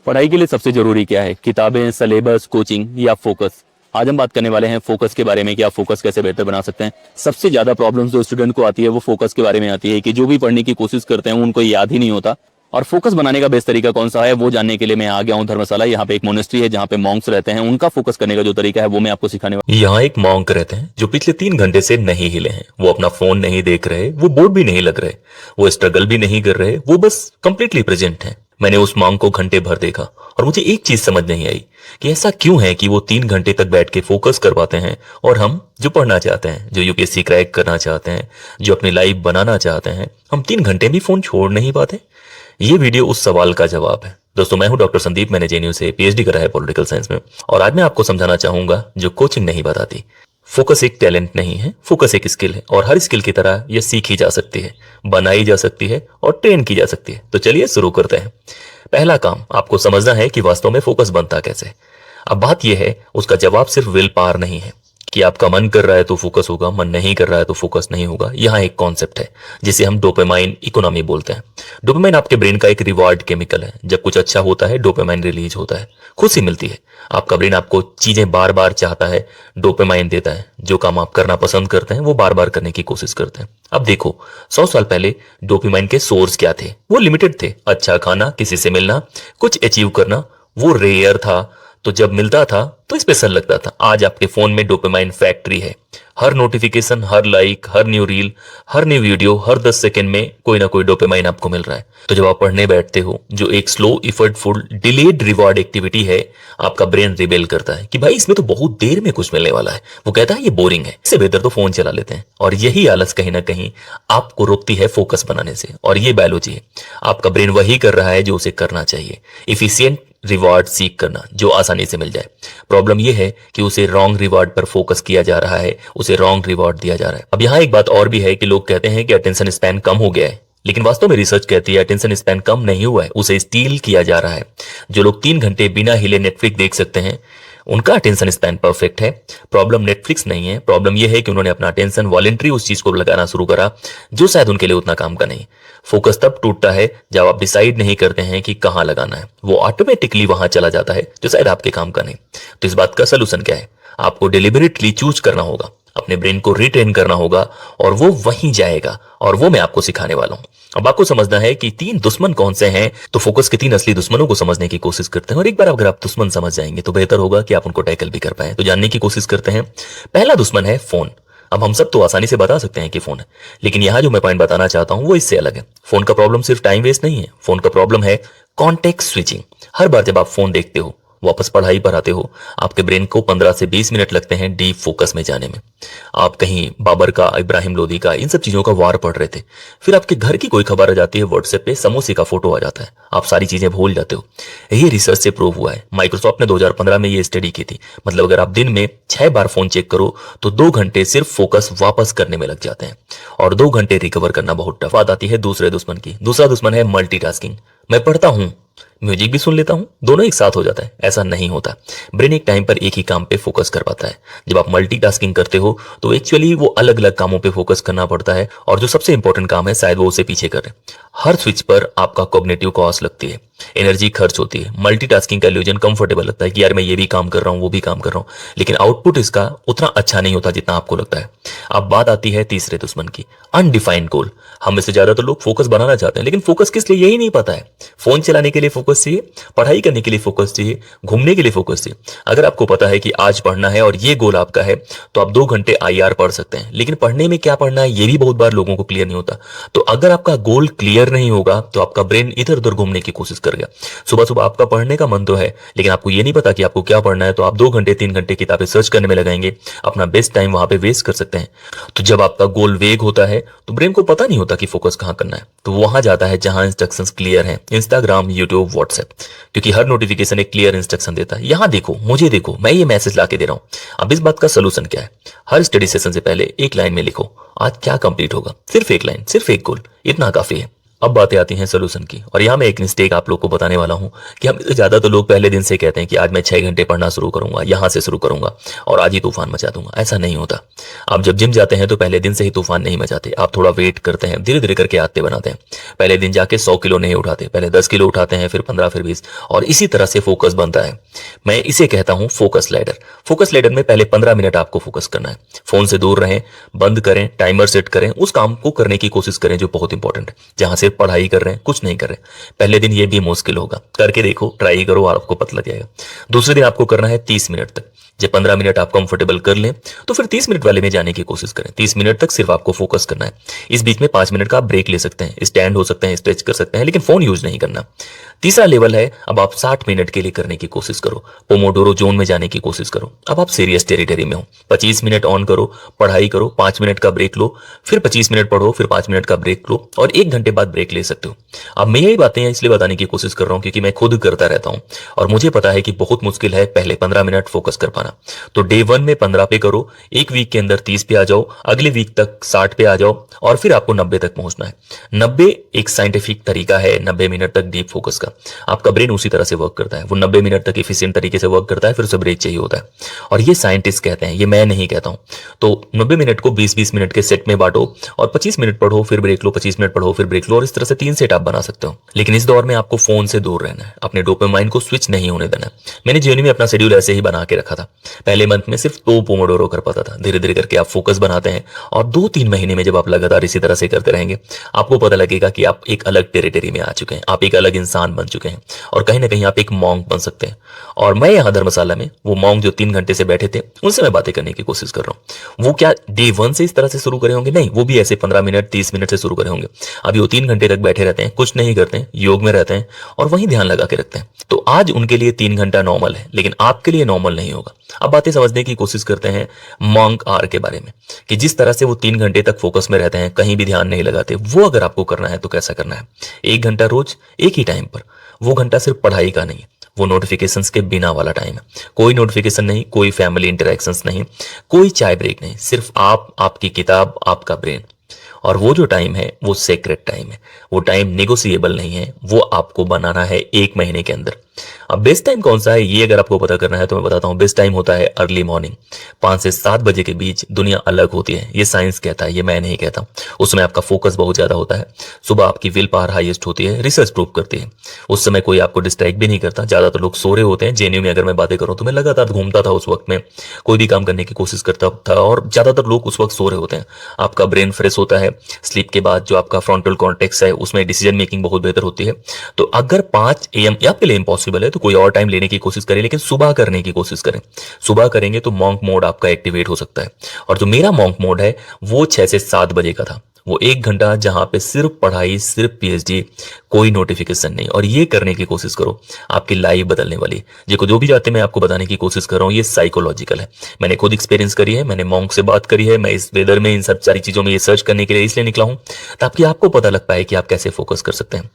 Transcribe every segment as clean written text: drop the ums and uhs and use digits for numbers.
पढ़ाई के लिए सबसे जरूरी क्या है? किताबें, सिलेबस, कोचिंग या फोकस? आज हम बात करने वाले हैं फोकस के बारे में कि आप फोकस कैसे बेहतर बना सकते हैं। सबसे ज्यादा प्रॉब्लम्स जो स्टूडेंट को आती है वो फोकस के बारे में आती है कि जो भी पढ़ने की कोशिश करते हैं उनको याद ही नहीं होता। और फोकस बनाने का बेस्ट तरीका कौन सा है वो जानने के लिए मैं आ गया हूँ धर्मशाला। यहाँ पे एक मोनेस्ट्री है जहाँ पे मॉन्क्स रहते हैं, उनका फोकस करने का जो तरीका है वो मैं आपको सिखाने वाला। यहाँ एक मॉन्क रहते हैं जो पिछले 3 घंटे से नहीं हिले हैं। वो अपना फोन नहीं देख रहे, वो बोर्ड भी नहीं लग रहे, वो स्ट्रगल भी नहीं कर रहे, वो बस कंप्लीटली प्रेजेंट हैं। मैंने उस मॉन्क को घंटे भर देखा और मुझे एक चीज समझ नहीं आई कि ऐसा क्यों है कि वो 3 घंटे तक बैठ के फोकस कर पाते हैं और हम जो पढ़ना चाहते हैं, जो यूपीएससी क्रैक करना चाहते हैं, जो अपनी लाइफ बनाना चाहते हैं, हम 3 घंटे भी फोन छोड़ नहीं पाते। ये वीडियो उस सवाल का जवाब है। दोस्तों, मैं हूं डॉक्टर संदीप। मैंने जेएनयू से पीएचडी करा है पॉलिटिकल साइंस में और आज मैं आपको समझाना चाहूंगा जो कोचिंग नहीं बताती। फोकस एक टैलेंट नहीं है, फोकस एक स्किल है और हर स्किल की तरह यह सीखी जा सकती है, बनाई जा सकती है और ट्रेन की जा सकती है। तो चलिए शुरू करते हैं। पहला काम आपको समझना है कि वास्तव में फोकस बनता कैसे। अब बात यह है, उसका जवाब सिर्फ विल पावर नहीं है कि आपका मन कर रहा है तो फोकस होगा, मन नहीं कर रहा है तो फोकस नहीं होगा। यहाँ एक कॉन्सेप्ट है जिसे हम डोपामाइन इकोनॉमी बोलते हैं। डोपामाइन आपके ब्रेन का एक रिवॉर्ड केमिकल है। जब कुछ अच्छा होता है डोपामाइन रिलीज होता है, खुशी मिलती है। आपका ब्रेन आपको चीजें बार बार चाहता है, डोपामाइन देता है। जो काम आप करना पसंद करते हैं वो बार बार करने की कोशिश करते हैं। अब देखो, 100 साल पहले डोपामाइन के सोर्स क्या थे? वो लिमिटेड थे। अच्छा खाना, किसी से मिलना, कुछ अचीव करना, वो रेयर था। तो जब मिलता था तो स्पेशल लगता था। आज आपके फोन में डोपामाइन फैक्ट्री है। हर नोटिफिकेशन, हर लाइक, हर न्यू रील, हर न्यू वीडियो, हर 10 सेकंड में कोई ना कोई डोपामाइन आपको मिल रहा है। तो जब आप पढ़ने बैठते हो, जो एक स्लो इफर्टफुल डिलेड रिवॉर्ड एक्टिविटी है, आपका ब्रेन रिबेल करता है कि भाई इसमें तो बहुत देर में कुछ मिलने वाला है। वो कहता है ये बोरिंग है, इससे बेहतर तो फोन चला लेते हैं। और यही आलस कहीं ना कहीं आपको रोकती है फोकस बनाने से। और ये बायोलॉजी है, आपका ब्रेन वही कर रहा है जो उसे करना चाहिए। इफिशियंट रिवॉर्ड सीख करना जो आसानी से मिल जाए। प्रॉब्लम यह है कि उसे रॉन्ग रिवॉर्ड पर फोकस किया जा रहा है, उसे रॉन्ग रिवॉर्ड दिया जा रहा है। अब यहाँ एक बात और भी है कि लोग कहते हैं कि अटेंशन स्पैन कम हो गया है, लेकिन वास्तव में रिसर्च कहती है अटेंशन स्पैन कम नहीं हुआ है, उसे स्टील किया जा रहा है। जो लोग 3 घंटे बिना हिले नेटफ्लिक्स देख सकते हैं, उनका अटेंशन स्पैन परफेक्ट है। प्रॉब्लम नेटफ्लिक्स नहीं है, प्रॉब्लम यह है कि उन्होंने अपना अटेंशन वॉलंटरी उस चीज को लगाना शुरू करा जो शायद उनके लिए उतना काम का नहीं। फोकस तब टूटता है जब आप डिसाइड नहीं करते हैं कि कहां लगाना है, वो ऑटोमेटिकली वहां चला जाता है जो शायद आपके काम का नहीं। तो इस बात का सोल्यूशन क्या है? आपको डिलिबरेटली चूज करना होगा, अपने ब्रेन को रिट्रेन करना होगा और वो वहीं जाएगा। और वो मैं आपको सिखाने वाला हूं। अब आपको समझना है कि 3 दुश्मन कौन से हैं। तो फोकस के 3 असली दुश्मनों को समझने की कोशिश करते हैं और एक बार अगर आप दुश्मन समझ जाएंगे तो बेहतर होगा कि आप उनको टैकल भी कर पाए। तो जानने की कोशिश करते हैं। पहला दुश्मन है फोन। अब हम सब तो आसानी से बता सकते हैं कि फोन है, लेकिन यहां जो मैं पॉइंट बताना चाहता हूं वो इससे अलग है। फोन का प्रॉब्लम सिर्फ टाइम वेस्ट नहीं है, फोन का प्रॉब्लम है कॉन्टेक्स्ट स्विचिंग। हर बार जब आप फोन देखते हो, वापस पढ़ाई पर आते हो, आपके ब्रेन को 15 से 20 मिनट लगते हैं डीप फोकस में जाने में। आप कहीं बाबर का, इब्राहिम लोदी का, इन सब चीजों का वार पढ़ रहे थे, फिर आपके घर की कोई खबर आ जाती है, व्हाट्सएप पे समोसे का फोटो आ जाता है, आप सारी चीजें भूल जाते हो। ये रिसर्च से प्रूव हुआ है। माइक्रोसॉफ्ट ने 2015 में ये स्टडी की थी। मतलब अगर आप दिन में 6 बार फोन चेक करो तो 2 घंटे सिर्फ फोकस वापस करने में लग जाते हैं और 2 घंटे रिकवर करना बहुत टफ। बात आती है दूसरे दुश्मन की। दूसरा दुश्मन है मल्टीटास्किंग। मैं पढ़ता हूं, म्यूजिक भी सुन लेता हूं, दोनों एक साथ हो जाता है। ऐसा नहीं होता। ब्रेन एक टाइम पर एक ही काम पे फोकस कर पाता है। जब आप मल्टीटास्किंग करते हो तो एक्चुअली वो अलग अलग कामों पे फोकस करना पड़ता है और जो सबसे इंपॉर्टेंट काम है शायद वो उसे पीछे करे। हर स्विच पर आपका कॉग्निटिव कॉस्ट लगती है, एनर्जी खर्च होती है। मल्टीटास्किंग का इल्यूजन कंफर्टेबल लगता है कि यार मैं ये भी काम कर रहा हूं, वो भी काम कर रहा हूं, लेकिन आउटपुट इसका उतना अच्छा नहीं होता जितना आपको लगता है। अब बात आती है तीसरे दुश्मन की, अनडिफाइंड गोल। हम में से ज्यादातर लोग फोकस बनाना चाहते हैं, लेकिन फोकस किस लिए यही नहीं पता है। फोन चलाने के लिए फोकस चाहिए, पढ़ाई करने के लिए फोकस चाहिए, घूमने के लिए फोकस चाहिए। अगर आपको पता है कि आज पढ़ना है और ये गोल आपका है तो आप 2 घंटे आईआर पढ़ सकते हैं, लेकिन पढ़ने में क्या पढ़ना है ये भी बहुत बार लोगों को क्लियर नहीं होता। तो अगर आपका गोल क्लियर नहीं होगा तो आपका ब्रेन इधर उधर घूमने की कोशिश कर गया। सुबह सुबह आपका पढ़ने का मन तो है, लेकिन आपको ये नहीं पता कि आपको क्या पढ़ना है, तो आप 2 घंटे 3 घंटे किताबें सर्च करने में लगाएंगे, अपना बेस्ट टाइम वहां पे वेस्ट कर सकते हैं। तो जब आपका गोल वेग होता है तो ब्रेन को पता नहीं होता कि फोकस कहां करना है, तो वहां जाता है जहां इंस्ट्रक्शंस क्लियर हैं, इंस्टाग्राम, यूट्यूब, व्हाट्सएप, क्योंकि हर नोटिफिकेशन एक क्लियर इंस्ट्रक्शन देता है। यहां देखो, मुझे देखो, मैं ये मैसेज लाके दे रहा हूं। अब इस बात का सोल्यूशन क्या है? हर स्टडी सेशन से पहले एक लाइन में लिखो आज क्या कंप्लीट होगा। सिर्फ एक लाइन, सिर्फ एक गोल, इतना काफी है। अब बातें आती हैं सोल्यूशन की, और यहाँ मैं एक मिस्टेक आप लोग को बताने वाला हूँ कि हम ज्यादा तो लोग पहले दिन से कहते हैं कि आज मैं 6 घंटे पढ़ना शुरू करूंगा, यहाँ से शुरू करूंगा और आज ही तूफान मचा दूंगा। ऐसा नहीं होता। आप जब जिम जाते हैं तो पहले दिन से ही तूफान नहीं मचाते, आप थोड़ा वेट करते हैं, धीरे धीरे करके आदतें बनाते हैं। पहले दिन जाके 100 किलो नहीं उठाते, पहले 10 किलो उठाते हैं, फिर 15, फिर 20, और इसी तरह से फोकस बनता है। मैं इसे कहता हूं फोकस लैडर। फोकस लैडर में पहले 15 मिनट आपको फोकस करना है। फोन से दूर रहें, बंद करें, टाइमर सेट करें, उस काम को करने की कोशिश करें जो बहुत इंपॉर्टेंट है, जहां से पढ़ाई कर रहे हैं, कुछ नहीं कर रहे। पहले दिन ये भी मुश्किल होगा, करके देखो, ट्राई करो और आपको पता लग जाएगा। दूसरे दिन आपको करना है 30 मिनट तक। जब 15 मिनट आप कंफर्टेबल कर लें तो फिर 30 मिनट वाले में जाने की कोशिश करें। 30 मिनट तक सिर्फ आपको फोकस करना है। इस बीच में 5 मिनट का आप ब्रेक ले सकते हैं, स्टैंड हो सकते हैं, स्ट्रेच कर सकते हैं, लेकिन फोन यूज नहीं करना। तीसरा लेवल है, अब आप 60 मिनट के लिए करने की कोशिश करो, पोमोडोरो जोन में जाने की कोशिश करो। अब आप सीरियस टेरिटरी में हो। 25 मिनट ऑन करो, पढ़ाई करो, 5 मिनट का ब्रेक लो, फिर 25 मिनट पढ़ो, फिर 5 मिनट का ब्रेक लो, और 1 घंटे बाद ब्रेक ले सकते हो। अब मैं यही बातें इसलिए बताने की कोशिश कर रहा हूं क्योंकि मैं खुद करता रहता हूं और मुझे पता है कि बहुत मुश्किल है पहले 15 मिनट फोकस कर पाना। तो डे 1 में 15 पे करो, एक वीक के अंदर 30 पे आ जाओ, अगले वीक तक 60 पे आ जाओ, और फिर आपको 90 तक पहुंचना है। 90 एक साइंटिफिक तरीका है, 90 मिनट तक डीप फोकस का। आपका ब्रेन उसी तरह से वर्क करता है, वो 90 मिनट तक इफिशिएंट तरीके से वर्क करता है, फिर उसे ब्रेक चाहिए होता है। और ये साइंटिस्ट कहते हैं, ये मैं नहीं कहता हूं। तो 90 मिनट को 20-20 मिनट के सेट में बांटो और 25 मिनट पढ़ो, फिर ब्रेक लो, 25 मिनट पढ़ो, फिर ब्रेक लो, और इस तरह से 3 सेट आप बना सकते हो। लेकिन इस दौर में आपको फोन से दूर रहना है, अपने डोपामाइन को स्विच नहीं होने देना है। मैंने जीवन में अपना शेड्यूल ऐसे ही बना के रखा था। पहले मंथ में सिर्फ 2 पोमोडोरो कर पाता था। धीरे धीरे करके आप फोकस बनाते हैं और 2-3 महीने में जब आप लगातार इसी तरह से करते रहेंगे, आपको पता लगेगा कि आप एक अलग टेरिटरी में आ चुके हैं, आप एक अलग इंसान बन चुके हैं, और कहीं ना कहीं आप एक मॉन्क बन सकते हैं। और मैं यहाँ धर्मशाला में वो मॉन्क जो 3 घंटे से बैठे थे, उनसे मैं बातें करने की कोशिश कर रहा हूँ। वो क्या डे 1 से इस तरह से शुरू करे होंगे? नहीं, वो भी ऐसे 15 मिनट 30 मिनट से शुरू करे होंगे। अभी वो 3 घंटे तक बैठे रहते हैं, कुछ नहीं करते हैं, योग में रहते हैं और वहीं ध्यान लगा के रखते हैं। तो आज उनके लिए 3 घंटा नॉर्मल है, लेकिन आपके लिए नॉर्मल नहीं होगा। अब बातें समझने की कोशिश करते हैं मॉन्क आर के बारे में, कि जिस तरह से वो 3 घंटे तक फोकस में रहते हैं, कहीं भी ध्यान नहीं लगाते, वो अगर आपको करना है तो कैसा करना है? 1 घंटा रोज एक ही टाइम पर। वो घंटा सिर्फ पढ़ाई का नहीं है, वो नोटिफिकेशंस के बिना वाला टाइम है। कोई नोटिफिकेशन नहीं, कोई फैमिली इंटरेक्शंस नहीं, कोई चाय ब्रेक नहीं, सिर्फ आप, आपकी किताब, आपका ब्रेन। और वो जो टाइम है वो सेक्रेट टाइम है, वो टाइम नेगोशिएबल नहीं है, वो आपको बनाना है 1 महीने के अंदर। अब बेस्ट टाइम कौन सा है ये अगर आपको पता करना है तो मैं बताता हूं। बेस्ट टाइम होता है अर्ली मॉर्निंग, 5 से 7 बजे के बीच दुनिया अलग होती है। ये साइंस कहता है, ये मैं नहीं कहता। उस समय आपका फोकस बहुत ज्यादा होता है, सुबह आपकी विल पावर हाईएस्ट होती है, रिसर्च प्रूव करती है। उस समय कोई आपको डिस्ट्रैक्ट भी नहीं करता, ज्यादातर लोग सो रहे होते हैं। जेएनयू में अगर मैं बातें करूं तो मैं लगातार घूमता था उस वक्त में, कोई भी काम करने की कोशिश करता था और ज्यादातर लोग उस वक्त सो रहे होते हैं। आपका ब्रेन फ्रेश होता है, स्लीप के बाद जो आपका फ्रंटल कॉर्टेक्स है उसमें डिसीजन मेकिंग बहुत बेहतर होती है। तो अगर 5 AM आपके लिए इम्पॉसिबल है तो कोई और टाइम लेने की कोशिश करें, लेकिन सुबह करने की कोशिश करें। सुबह करेंगे तो मॉन्क मोड आपका एक्टिवेट हो सकता है। और जो मेरा मॉन्क मोड है वो 6 से 7 बजे का था। वो 1 घंटा जहां पे सिर्फ पढ़ाई, सिर्फ पीएचडी, कोई नोटिफिकेशन नहीं। और ये करने की कोशिश करो, आपकी लाइफ बदलने वाली। देखो जो भी जाते मैं आपको बताने की कोशिश कर रहा हूँ ये साइकोलॉजिकल है। मैंने खुद एक्सपीरियंस करी है, मैंने मॉन्क से बात करी है, मैं इस वेदर में इन सब सारी चीजों में ये सर्च करने के लिए इसलिए निकला हूं ताकि आपको पता लग पाए कि आप कैसे फोकस कर सकते हैं।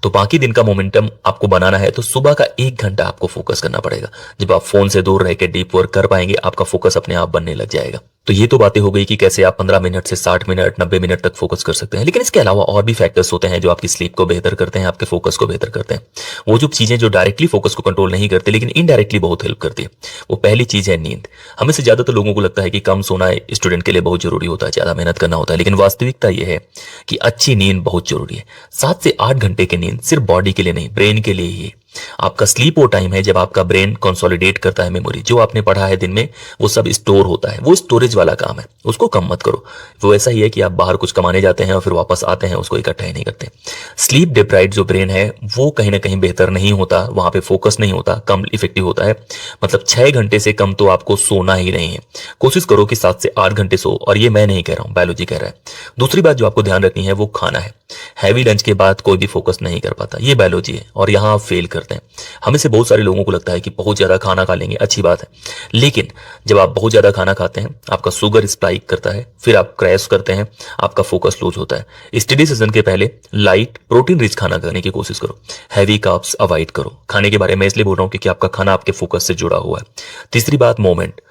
तो बाकी दिन का मोमेंटम आपको बनाना है तो सुबह का 1 घंटा आपको फोकस करना पड़ेगा। जब आप फोन से दूर रह के डीप वर्क कर पाएंगे, आपका फोकस अपने आप बनने लग जाएगा। तो ये तो बातें हो गई कि कैसे आप 15 मिनट से 60 मिनट 90 मिनट तक फोकस कर सकते हैं। लेकिन इसके अलावा और भी फैक्टर्स होते हैं जो आपकी स्लीप को बेहतर करते हैं, आपके फोकस को बेहतर करते हैं। वो जो चीजें जो डायरेक्टली फोकस को कंट्रोल नहीं करते लेकिन इनडायरेक्टली बहुत हेल्प करती है, वो पहली चीज है नींद। हमें से ज्यादातर लोगों को लगता है कि कम सोना स्टूडेंट के लिए बहुत जरूरी होता है, ज्यादा मेहनत करना होता है, लेकिन वास्तविकता यह है कि अच्छी नींद बहुत जरूरी है। 7 से 8 घंटे की नींद सिर्फ बॉडी के लिए नहीं, ब्रेन के लिए ही है। आपका स्लीप वो टाइम है जब आपका ब्रेन कंसोलिडेट करता है मेमोरी। जो आपने पढ़ा है दिन में वो सब स्टोर होता है, वो स्टोरेज वाला काम है, उसको कम मत करो। वो ऐसा ही है कि आप बाहर कुछ कमाने जाते हैं और फिर वापस आते हैं, उसको इकट्ठा ही नहीं करते। स्लीप डिप्राइव्ड जो ब्रेन है वो कहीं ना कहीं बेहतर नहीं होता, वहां पे फोकस नहीं होता, कम इफेक्टिव होता है। मतलब 6 घंटे से कम तो आपको सोना ही नहीं है। कोशिश करो कि 7 से 8 घंटे सो, और ये मैं नहीं कह रहा हूं, बायोलॉजी कह रहा है। दूसरी बात जो आपको ध्यान रखनी है वो खाना है। हैवी लंच के बाद कोई भी फोकस नहीं कर पाता, ये बायोलॉजी है और यहां आप फेल करते हैं। हमें से बहुत सारे लोगों को लगता है कि बहुत ज्यादा खाना खा लेंगे, अच्छी बात है, लेकिन जब आप बहुत ज्यादा खाना खाते हैं आपका शुगर स्पाइक करता है, फिर आप क्रैश करते हैं, आपका फोकस लूज होता है। स्टडी सेशन के पहले लाइट प्रोटीन रिच खाना खाने की कोशिश करो, हैवी कार्ब्स अवॉइड करो। खाने के बारे में इसलिए बोल रहा हूं क्योंकि आपका खाना आपके फोकस से जुड़ा हुआ है। तीसरी बात मोमेंट,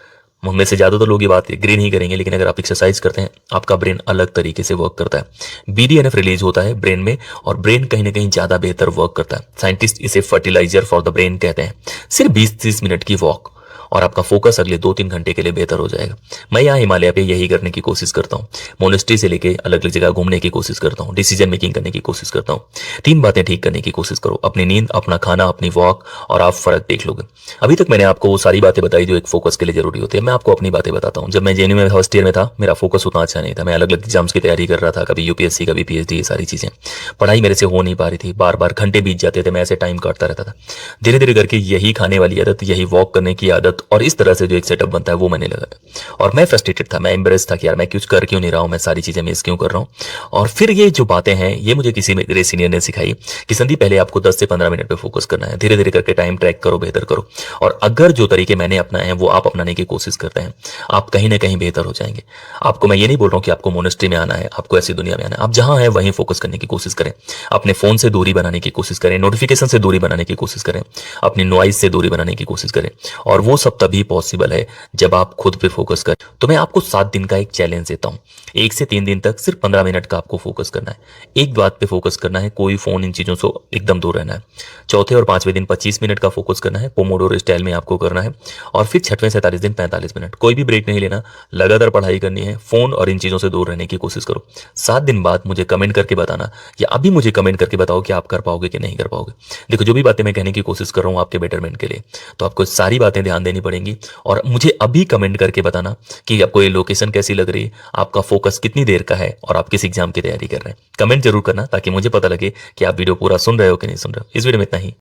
उनमें से ज्यादातर लोग ये बात एग्री नहीं करेंगे, लेकिन अगर आप एक्सरसाइज करते हैं आपका ब्रेन अलग तरीके से वर्क करता है। BDNF रिलीज होता है ब्रेन में और ब्रेन कहीं ना कहीं ज्यादा बेहतर वर्क करता है। साइंटिस्ट इसे फर्टिलाइजर फॉर द ब्रेन कहते हैं। सिर्फ 20-30 मिनट की वॉक और आपका फोकस अगले 2-3 घंटे के लिए बेहतर हो जाएगा। मैं यहाँ हिमालय पे यही करने की कोशिश करता हूँ। मोनेस्ट्री से लेके अलग अलग जगह घूमने की कोशिश करता हूँ, डिसीजन मेकिंग करने की कोशिश करता हूँ। 3 बातें ठीक करने की कोशिश करो, अपनी नींद, अपना खाना, अपनी वॉक, और आप फर्क देख लोगे। अभी तक मैंने आपको वो सारी बातें बताई जो एक फोकस के लिए जरूरी होती है। मैं आपको अपनी बातें बताता हूँ। जब मैं JNU में फर्स्ट ईयर में था मेरा फोकस उतना अच्छा नहीं था। मैं अलग अलग एग्जाम्स की तैयारी कर रहा था, कभी UPSC कभी PhD, ये सारी चीजें। पढ़ाई मेरे से हो नहीं पा रही थी, बार बार घंटे बीत जाते थे, मैं ऐसे टाइम काटता रहता था। धीरे धीरे करके यही खाने वाली आदत, यही वॉक करने की आदत और इस तरह से जो एक सेटअप बनता है वो मैंने लगाया। और मैं फ्रस्ट्रेटेड था, मैं एम्बेरेस था कि यार मैं कुछ कर क्यों नहीं रहा हूँ, मैं सारी चीजें मिस क्यों कर रहा हूँ। और फिर ये जो बातें हैं ये मुझे किसी मेरे सीनियर ने सिखाई कि संदीप पहले आपको 10 से 15 मिनट पे फोकस करना है, धीरे धीरे करके टाइम ट्रैक करो, बेहतर करो। और अगर जो तरीके मैंने अपनाए हैं वो आप अपनाने की कोशिश करते हैं, आप कहीं ना कहीं बेहतर हो जाएंगे। आपको मैं ये नहीं बोल रहा हूँ कि आपको मोनेस्ट्री में आना है, आपको ऐसी दुनिया में आना है। आप जहां हैं वहीं फोकस करने की कोशिश करें, अपने फोन से दूरी बनाने की कोशिश करें, नोटिफिकेशन से दूरी बनाने की कोशिश करें, अपनी नॉइज से दूरी बनाने की कोशिश करें। और वो सब तभी पॉसिबल है जब आप खुद पे फोकस करें। तो मैं आपको 7 दिन का एक चैलेंज देता हूं। 1 से 3 दिन तक सिर्फ 15 मिनट का आपको फोकस करना है, एक बात पे फोकस करना है, कोई फोन इन चीजों से एकदम दूर रहना है। चौथे और 5वें दिन 25 मिनट का फोकस करना है, पोमोडोरो स्टाइल में आपको करना है। और फिर 6वें 47 दिन 45 मिनट, कोई भी ब्रेक नहीं लेना, लगातार पढ़ाई करनी है, फोन और इन चीजों से दूर रहने की कोशिश करो। 7 दिन बाद मुझे कमेंट करके बताना, या अभी मुझे कमेंट करके बताओ कि आप कर पाओगे कि नहीं कर पाओगे। देखो जो भी बातें मैं कहने की कोशिश कर रहा हूं आपके बेटरमेंट के लिए, तो आपको सारी बातें ध्यान देनी पड़ेंगी। और मुझे अभी कमेंट करके बताना कि आपको ये लोकेशन कैसी लग रही है, आपका फोकस कितनी देर का है और आप किस एग्जाम की तैयारी कर रहे हैं। कमेंट जरूर करना ताकि मुझे पता लगे कि आप वीडियो पूरा सुन रहे हो कि नहीं सुन रहे हो। इस वीडियो में इतना ही।